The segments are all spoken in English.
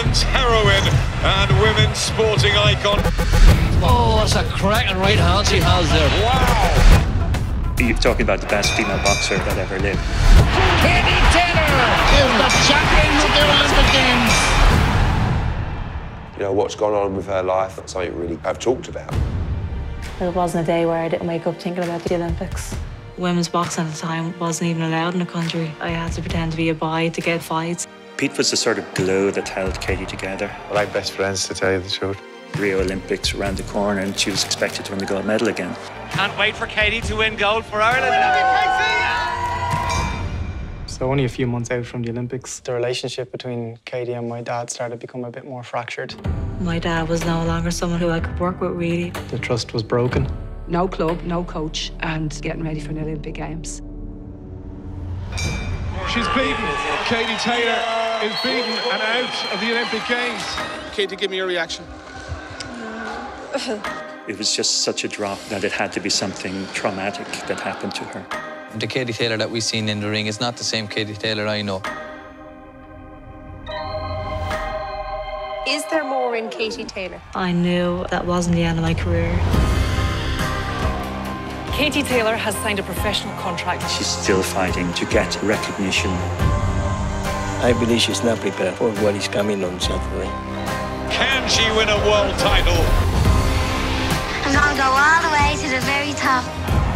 men's heroine and women's sporting icon. Oh, that's a cracking right hand she has there. Wow! You're talking about the best female boxer that ever lived. Katie Taylor is the champion of the Olympic Games. You know, what's gone on with her life, that's something we really have talked about. There wasn't a day where I didn't wake up thinking about the Olympics. Women's boxing at the time wasn't even allowed in the country. I had to pretend to be a boy to get fights. Pete was the sort of glue that held Katie together. We're like best friends, to tell you the truth. Rio Olympics around the corner and she was expected to win the gold medal again. Can't wait for Katie to win gold for Ireland. So only a few months out from the Olympics, the relationship between Katie and my dad started to become a bit more fractured. My dad was no longer someone who I could work with, really. The trust was broken. No club, no coach, and getting ready for the Olympic Games. She's beaten. Katie Taylor is beaten and out of the Olympic Games. Katie, give me your reaction. It was just such a drop that it had to be something traumatic that happened to her. The Katie Taylor that we've seen in the ring is not the same Katie Taylor I know. Is there more in Katie Taylor? I knew that wasn't the end of my career. Katie Taylor has signed a professional contract. She's still fighting to get recognition. I believe she's not prepared for what is coming on Saturday. Can she win a world title? I'm going to go all the way to the very top.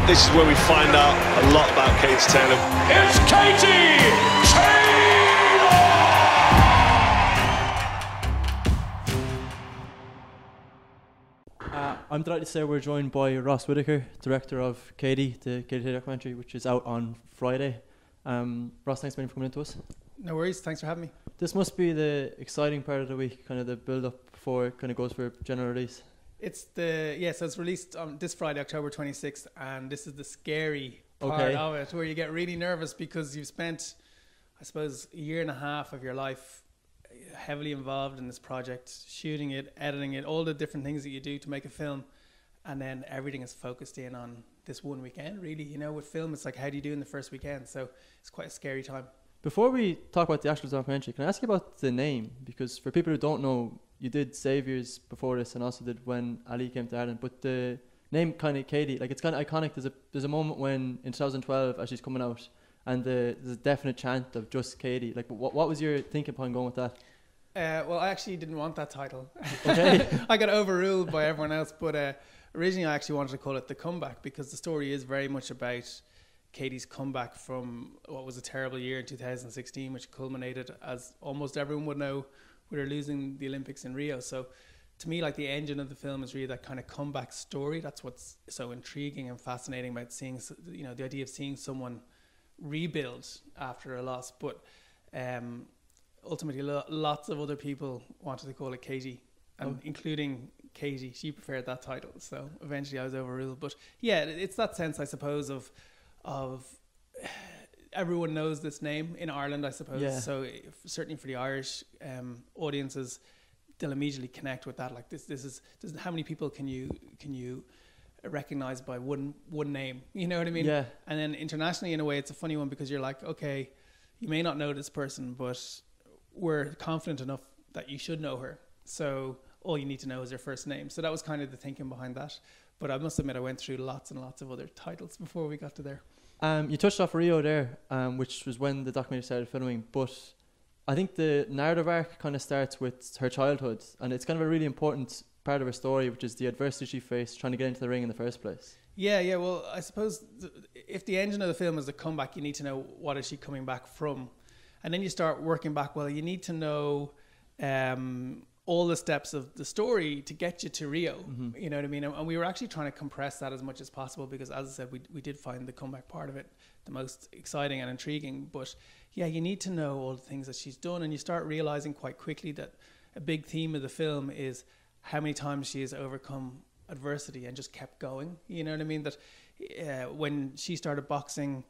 This is where we find out a lot about Katie Taylor. It's Katie Taylor! I'm delighted to say we're joined by Ross Whitaker, director of Katie, the Katie Taylor documentary, which is out on Friday. Ross, thanks for coming in to us. No worries, thanks for having me. This must be the exciting part of the week, kind of the build-up before it kind of goes for general release. So it's released on this Friday, October 26th, and this is the scary part of it, where you get really nervous because you've spent, I suppose, a year and a half of your life heavily involved in this project, shooting it, editing it, all the different things that you do to make a film, and then everything is focused in on this one weekend, really. You know, with film, it's like, how do you do in the first weekend? So it's quite a scary time. Before we talk about the actual documentary, can I ask you about the name? Because for people who don't know, you did Saviours before this and also did When Ali Came to Ireland, but the name kind of Katie, like, it's kind of iconic. There's a moment when in 2012 as she's coming out and there's a definite chant of just Katie. Like, what was your thinking behind going with that? Well, I actually didn't want that title. Okay. I got overruled by everyone else, but originally I actually wanted to call it The Comeback, because the story is very much about Katie's comeback from what was a terrible year in 2016, which culminated, as almost everyone would know, with her losing the Olympics in Rio. So to me, like, the engine of the film is really that kind of comeback story. That's what's so intriguing and fascinating about seeing, you know, the idea of seeing someone rebuild after a loss. But ultimately, lots of other people wanted to call it Katie, and including Katie. She preferred that title, so eventually I was overruled. But yeah, it's that sense, I suppose, of everyone knows this name in Ireland, I suppose. Yeah. So certainly for the Irish audiences, they'll immediately connect with that. Like, this is how many people can you recognize by one name? You know what I mean? Yeah. And then internationally, in a way, it's a funny one, because you're like, okay, you may not know this person, but we're confident enough that you should know her. So all you need to know is her first name. So that was kind of the thinking behind that. But I must admit, I went through lots and lots of other titles before we got to there. You touched off Rio there, which was when the documentary started filming, but I think the narrative arc kind of starts with her childhood, and it's kind of a really important part of her story, which is the adversity she faced trying to get into the ring in the first place. Yeah, well, I suppose if the engine of the film is the comeback, you need to know what is she coming back from. And then you start working back. Well, you need to know all the steps of the story to get you to Rio. Mm-hmm. You know what I mean? And we were actually trying to compress that as much as possible, because, as I said, we did find the comeback part of it the most exciting and intriguing. But yeah, you need to know all the things that she's done, and you start realizing quite quickly that a big theme of the film is how many times she has overcome adversity and just kept going. You know what I mean? That when she started boxing,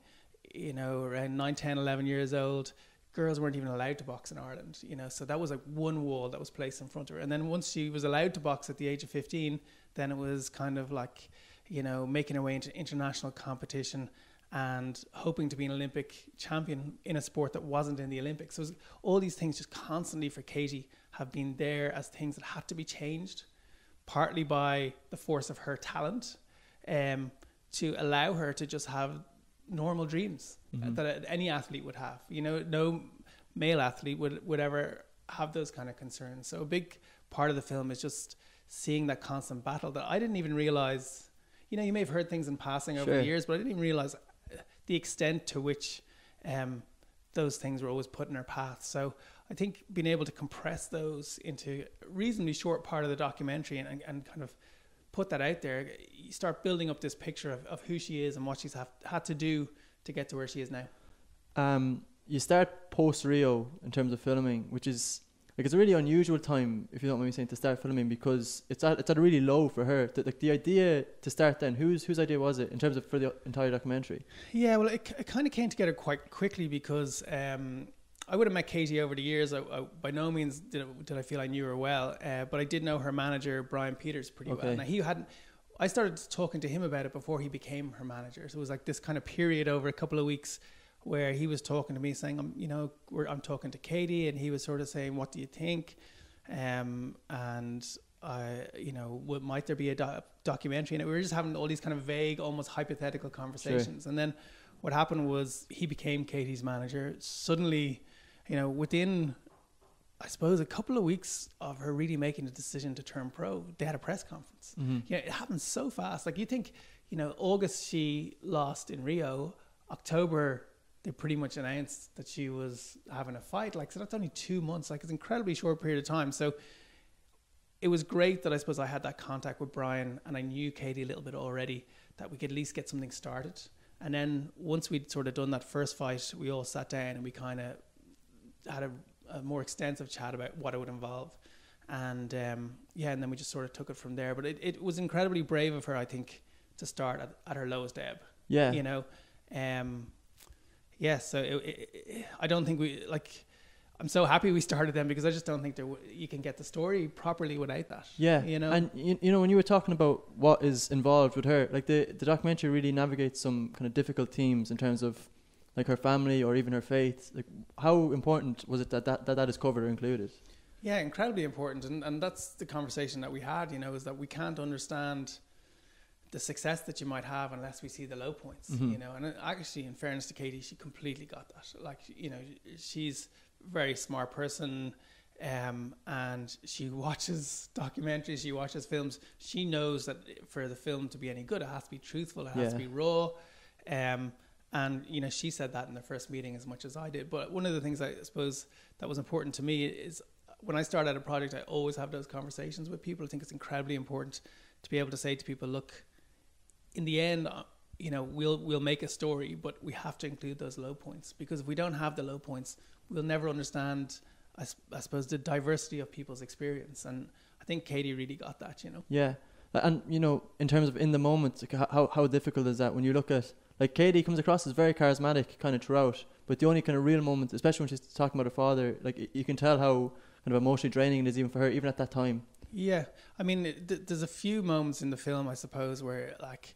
you know, around 9, 10, 11 years old, girls weren't even allowed to box in Ireland, you know, so that was like one wall that was placed in front of her. And then once she was allowed to box at the age of 15, then it was kind of like, you know, making her way into international competition and hoping to be an Olympic champion in a sport that wasn't in the Olympics. So it was all these things just constantly for Katie have been there as things that had to be changed, partly by the force of her talent, to allow her to just have normal dreams that any athlete would have. You know, no male athlete would ever have those kind of concerns. So a big part of the film is just seeing that constant battle that I didn't even realize. You know, you may have heard things in passing over the years, but I didn't even realize the extent to which those things were always put in her path. So I think being able to compress those into a reasonably short part of the documentary and kind of put that out there, you start building up this picture of who she is and what she's had to do to get to where she is now. You start post Rio in terms of filming, which is like, it's a really unusual time, if you don't mind me saying, to start filming, because it's at a really low for her. Like the idea to start then, whose idea was it in terms of for the entire documentary? Yeah, well, it kind of came together quite quickly because I would have met Katie over the years. I by no means did I feel I knew her well, but I did know her manager, Brian Peters, pretty well. Now I started talking to him about it before he became her manager. So it was like this kind of period over a couple of weeks where he was talking to me saying, I'm talking to Katie, and he was sort of saying, what do you think? And might there be a documentary? And we were just having all these kind of vague, almost hypothetical conversations. Sure. And then what happened was he became Katie's manager. Suddenly, within, I suppose, a couple of weeks of her really making the decision to turn pro, they had a press conference. It happened so fast. Like, you think, August she lost in Rio, October they pretty much announced that she was having a fight. Like, so that's only 2 months. Like, it's an incredibly short period of time. So it was great that I suppose I had that contact with Brian, and I knew Katie a little bit already, that we could at least get something started. And then once we'd sort of done that first fight, we all sat down and we kind of had a more extensive chat about what it would involve. And and then we just sort of took it from there. But it was incredibly brave of her, I think, to start at her lowest ebb. Yeah. So I don't think I'm so happy we started them, because I just don't think you can get the story properly without that. Yeah. And when you were talking about what is involved with her, like the documentary really navigates some kind of difficult themes in terms of like her family or even her faith. Like, how important was it that is covered or included? Yeah, incredibly important. And that's the conversation that we had, is that we can't understand the success that you might have unless we see the low points, and actually, in fairness to Katie, she completely got that. Like, she's a very smart person, and she watches documentaries, she watches films. She knows that for the film to be any good, it has to be truthful, it has to be raw. And she said that in the first meeting as much as I did. But one of the things I suppose that was important to me is when I start out a project, I always have those conversations with people. I think it's incredibly important to be able to say to people, look, in the end, we'll make a story, but we have to include those low points, because if we don't have the low points, we'll never understand, I suppose, the diversity of people's experience. And I think Katie really got that, Yeah. And, in terms of in the moment, like how difficult is that when you look at, like, Katie comes across as very charismatic kind of throughout, but the only kind of real moment, especially when she's talking about her father, like, you can tell how kind of emotionally draining it is even for her, even at that time. Yeah, I mean, there's a few moments in the film, I suppose, where, like,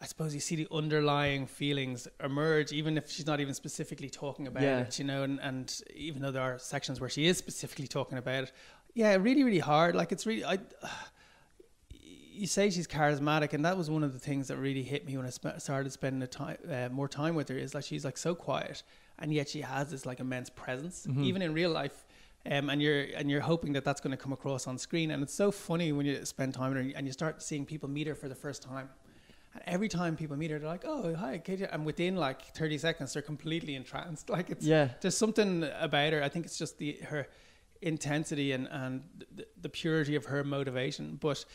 I suppose you see the underlying feelings emerge, even if she's not even specifically talking about it, and even though there are sections where she is specifically talking about it. Yeah, really, really hard. Like, it's really, you say she's charismatic, and that was one of the things that really hit me when I started spending more time with her, is like, she's like so quiet, and yet she has this like immense presence, even in real life. And you're hoping that that's going to come across on screen. And it's so funny when you spend time with her and you start seeing people meet her for the first time. And every time people meet her, they're like, "Oh, hi, Katie." And within like 30 seconds, they're completely entranced. Like, there's something about her. I think it's just her intensity and the purity of her motivation. But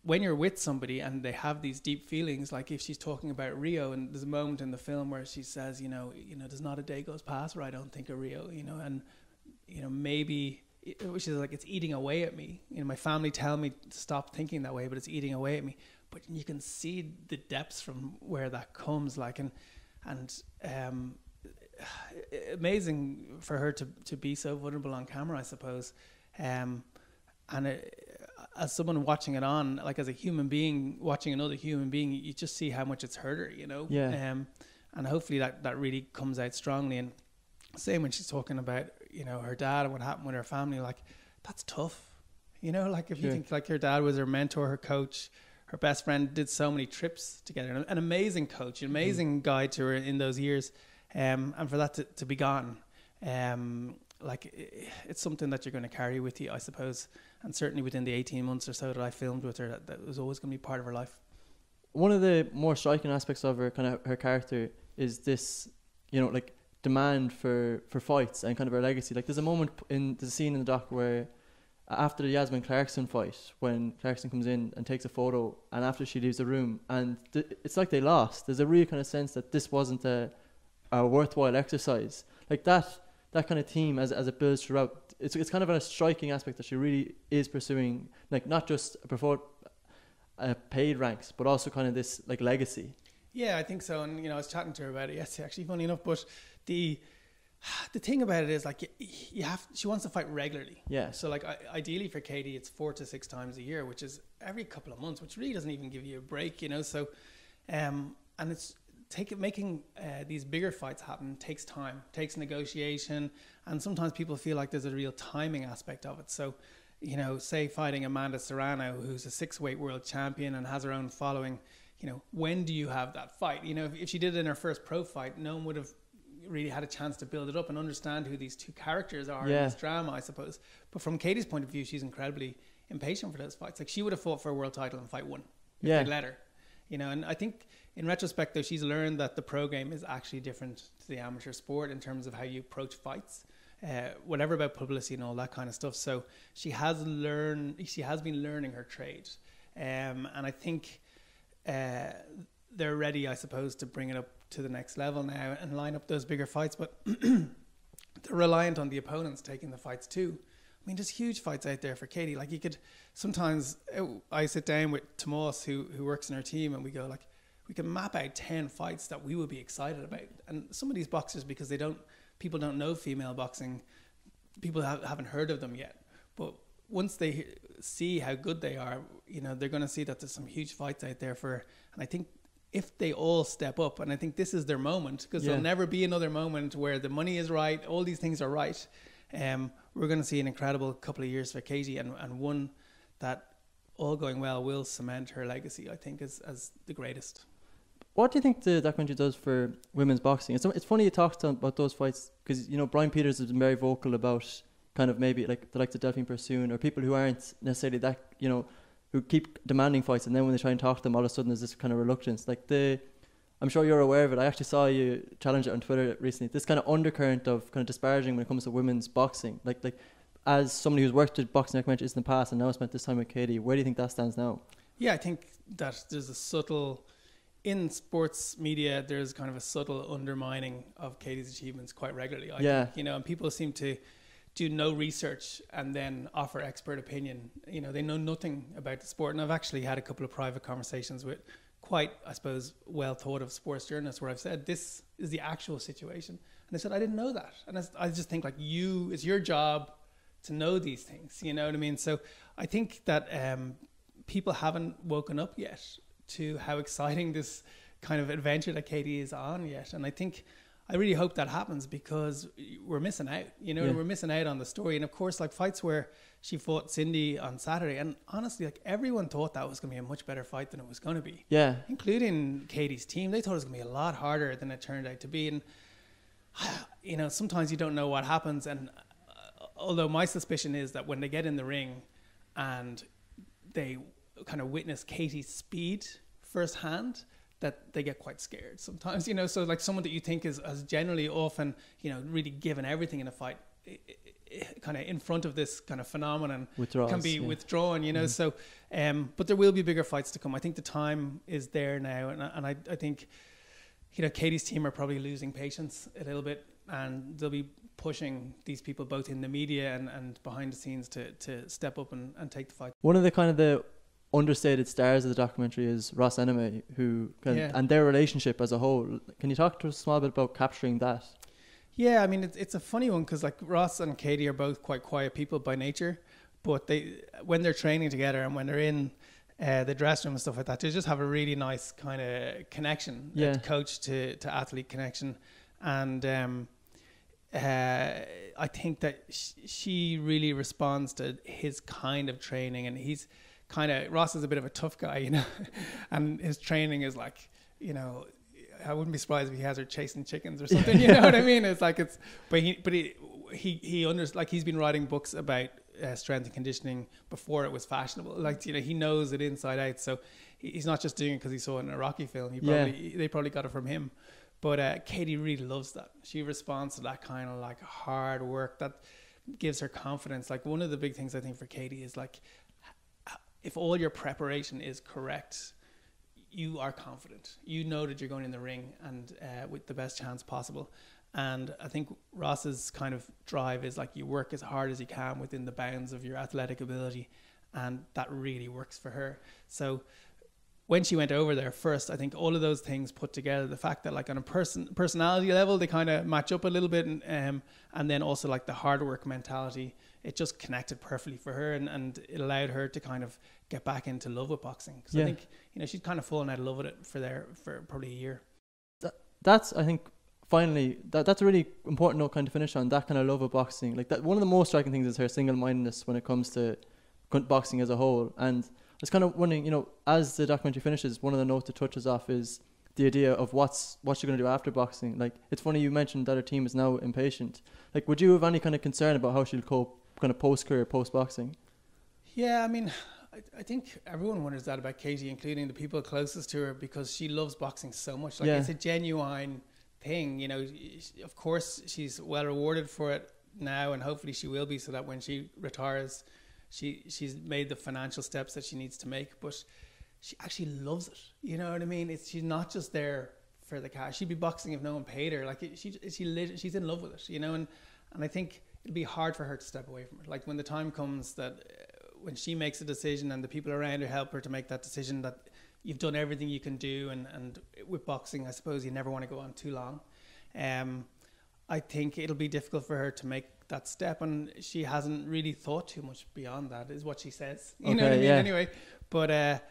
when you're with somebody and they have these deep feelings, like if she's talking about Rio, and there's a moment in the film where she says, there's not a day goes past where I don't think of Rio, and maybe, which is like, it's eating away at me. My family tell me to stop thinking that way, but it's eating away at me. But you can see the depths from where that comes, like, and amazing for her to be so vulnerable on camera, I suppose. As someone watching it on, like, as a human being watching another human being, you just see how much it's hurt her, Yeah. And hopefully that really comes out strongly. And same when she's talking about, you know, her dad and what happened with her family, like, that's tough. You know, like if you think like her dad was her mentor, her coach, her best friend, did so many trips together, an amazing coach, an amazing guide to her in those years. And for that to be gone, like it's something that you're going to carry with you, I suppose. And certainly within the 18 months or so that I filmed with her, that was always going to be part of her life. One of the more striking aspects of her, kind of her character, is this, you know, like demand for fights and kind of her legacy. Like there's a moment in the scene in the doc where after the Yasmin Clarkson fight, when Clarkson comes in and takes a photo, and after she leaves the room, and it's like they lost. There's a real kind of sense that this wasn't a worthwhile exercise. Like that kind of theme as it builds throughout. It's kind of a striking aspect that she really is pursuing, like not just before paid ranks, but also kind of this like legacy. Yeah, I think so. And you know, I was chatting to her about it yesterday, actually, funny enough. But the thing about it is, like, she wants to fight regularly. Yeah. So like ideally for Katie, it's 4 to 6 times a year, which is every couple of months, which really doesn't even give you a break, you know. So and it's making these bigger fights happen takes time, takes negotiation, and sometimes people feel like there's a real timing aspect of it. So, you know, say fighting Amanda Serrano, who's a 6-weight world champion and has her own following, you know, when do you have that fight? You know, if she did it in her first pro fight, no one would have really had a chance to build it up and understand who these two characters are in this drama, I suppose. But from Katie's point of view, she's incredibly impatient for those fights. Like, she would have fought for a world title in fight 1 if they'd let her. You know, and I think in retrospect, though, she's learned that the pro game is actually different to the amateur sport in terms of how you approach fights, whatever about publicity and all that kind of stuff. So she has been learning her trade, and I think they're ready, I suppose, to bring it up to the next level now and line up those bigger fights. But they're reliant on the opponents taking the fights too. I mean, there's huge fights out there for Katie. Like, you could sometimes, I sit down with Tomas, who works in her team, and we go like, we can map out 10 fights that we would be excited about. And some of these boxers, because people don't know female boxing, people haven't heard of them yet. But once they see how good they are, you know, they're going to see that there's some huge fights out there and I think if they all step up, and I think this is their moment, because there'll never be another moment where the money is right, all these things are right. We're going to see an incredible couple of years for Katie, and one that, all going well, will cement her legacy, I think, as the greatest. What do you think the documentary does for women's boxing? It's funny you talked about those fights, because, you know, Brian Peters has been very vocal about kind of maybe like the likes of Delphine Pursoon, or people who aren't necessarily that, you know, who keep demanding fights, and then when they try and talk to them, all of a sudden there's this kind of reluctance. Like I'm sure you're aware of it. I actually saw you challenge it on Twitter recently. This kind of undercurrent of kind of disparaging when it comes to women's boxing. Like as somebody who's worked with boxing documentaries in the past and now spent this time with Katie, where do you think that stands now? Yeah, I think that there's a subtle, in sports media, there's kind of a subtle undermining of Katie's achievements quite regularly. I think, you know, and people seem to do no research and then offer expert opinion. You know, they know nothing about the sport. And I've actually had a couple of private conversations with quite, I suppose, well thought of sports journalists where I've said, this is the actual situation. And they said, I didn't know that. And I just think, like, it's your job to know these things, you know what I mean? So I think that people haven't woken up yet to how exciting this kind of adventure that Katie is on yet. And I really hope that happens, because we're missing out, you know, we're missing out on the story. And of course, like, fights where she fought Cindy on Saturday, and honestly, like, everyone thought that was going to be a much better fight than it was going to be. Yeah. Including Katie's team. They thought it was going to be a lot harder than it turned out to be. And, you know, sometimes you don't know what happens. And although my suspicion is that when they get in the ring and they kind of witness Katie's speed firsthand, that they get quite scared sometimes, you know. So like, someone that you think is generally often, you know, really given everything in a fight, kind of in front of this kind of phenomenon can be withdrawn, you know. So but there will be bigger fights to come. I think the time is there now, and I think, you know, Katie's team are probably losing patience a little bit, and they'll be pushing these people both in the media and behind the scenes to step up and take the fight. One of the kind of the understated stars of the documentary is Ross Whitaker, and their relationship as a whole. Can you talk to us a small bit about capturing that? Yeah, I mean, it's a funny one, because like, Ross and Katie are both quite quiet people by nature, but when they're training together and when they're in the dressing room and stuff like that, they just have a really nice kind of connection, coach to athlete connection. And I think that she really responds to his kind of training, and he's Ross is a bit of a tough guy, you know, and his training is like, you know, I wouldn't be surprised if he has her chasing chickens or something, you know what I mean? It's like but he's been writing books about strength and conditioning before it was fashionable. Like, you know, he knows it inside out, so he's not just doing it because he saw it in a Rocky film. They probably got it from him. But Katie really loves that. She responds to that kind of like hard work that gives her confidence. Like, one of the big things I think for Katie is like, if all your preparation is correct, you are confident. You know that you're going in the ring and with the best chance possible. And I think Ross's kind of drive is like, you work as hard as you can within the bounds of your athletic ability, and that really works for her. So when she went over there first, I think all of those things put together, the fact that like on a personality level, they kind of match up a little bit, and then also like the hard work mentality, it just connected perfectly for her, and it allowed her to kind of get back into love with boxing. Because I think, you know, she'd kind of fallen out of love with it for probably a year. That's, I think, finally, that's a really important note kind of finish on, that kind of love of boxing. Like, that, one of the most striking things is her single-mindedness when it comes to boxing as a whole. And I was kind of wondering, you know, as the documentary finishes, one of the notes it touches off is the idea of what's she going to do after boxing. Like, it's funny you mentioned that her team is now impatient. Like, would you have any kind of concern about how she'll cope kind of post-career, post-boxing? Yeah, I mean, I think everyone wonders that about Katie, including the people closest to her, because she loves boxing so much. Like, it's a genuine thing, you know. Of course, she's well rewarded for it now, and hopefully she will be, so that when she retires, she's made the financial steps that she needs to make. But she actually loves it. You know what I mean? She's not just there for the cash. She'd be boxing if no one paid her. Like, she's in love with it, you know. And I think it'll be hard for her to step away from it. Like, when the time comes that when she makes a decision and the people around her help her to make that decision, that you've done everything you can do, and with boxing, I suppose you never want to go on too long. I think it'll be difficult for her to make that step, and she hasn't really thought too much beyond that, is what she says. You know what I mean? Anyway, but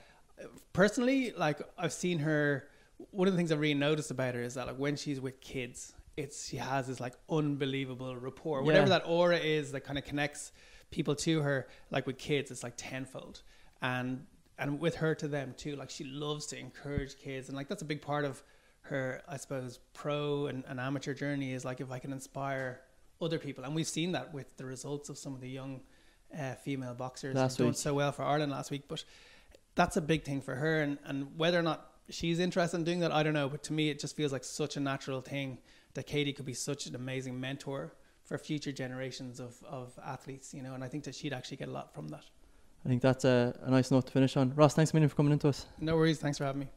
personally, like, I've seen her. One of the things I've really noticed about her is that, like, when she's with kids, she has this like unbelievable rapport. Whatever that aura is that kind of connects people to her, like with kids, it's like tenfold. And with her to them too. Like, she loves to encourage kids, and like that's a big part of her, I suppose, pro and amateur journey, is like, if I can inspire other people. And we've seen that with the results of some of the young female boxers who've done so well for Ireland last week. But that's a big thing for her, and whether or not she's interested in doing that, I don't know. But to me, it just feels like such a natural thing that Katie could be such an amazing mentor for future generations of athletes, you know. And I think that she'd actually get a lot from that. I think that's a nice note to finish on. Ross, thanks a million for coming into us. No worries. Thanks for having me.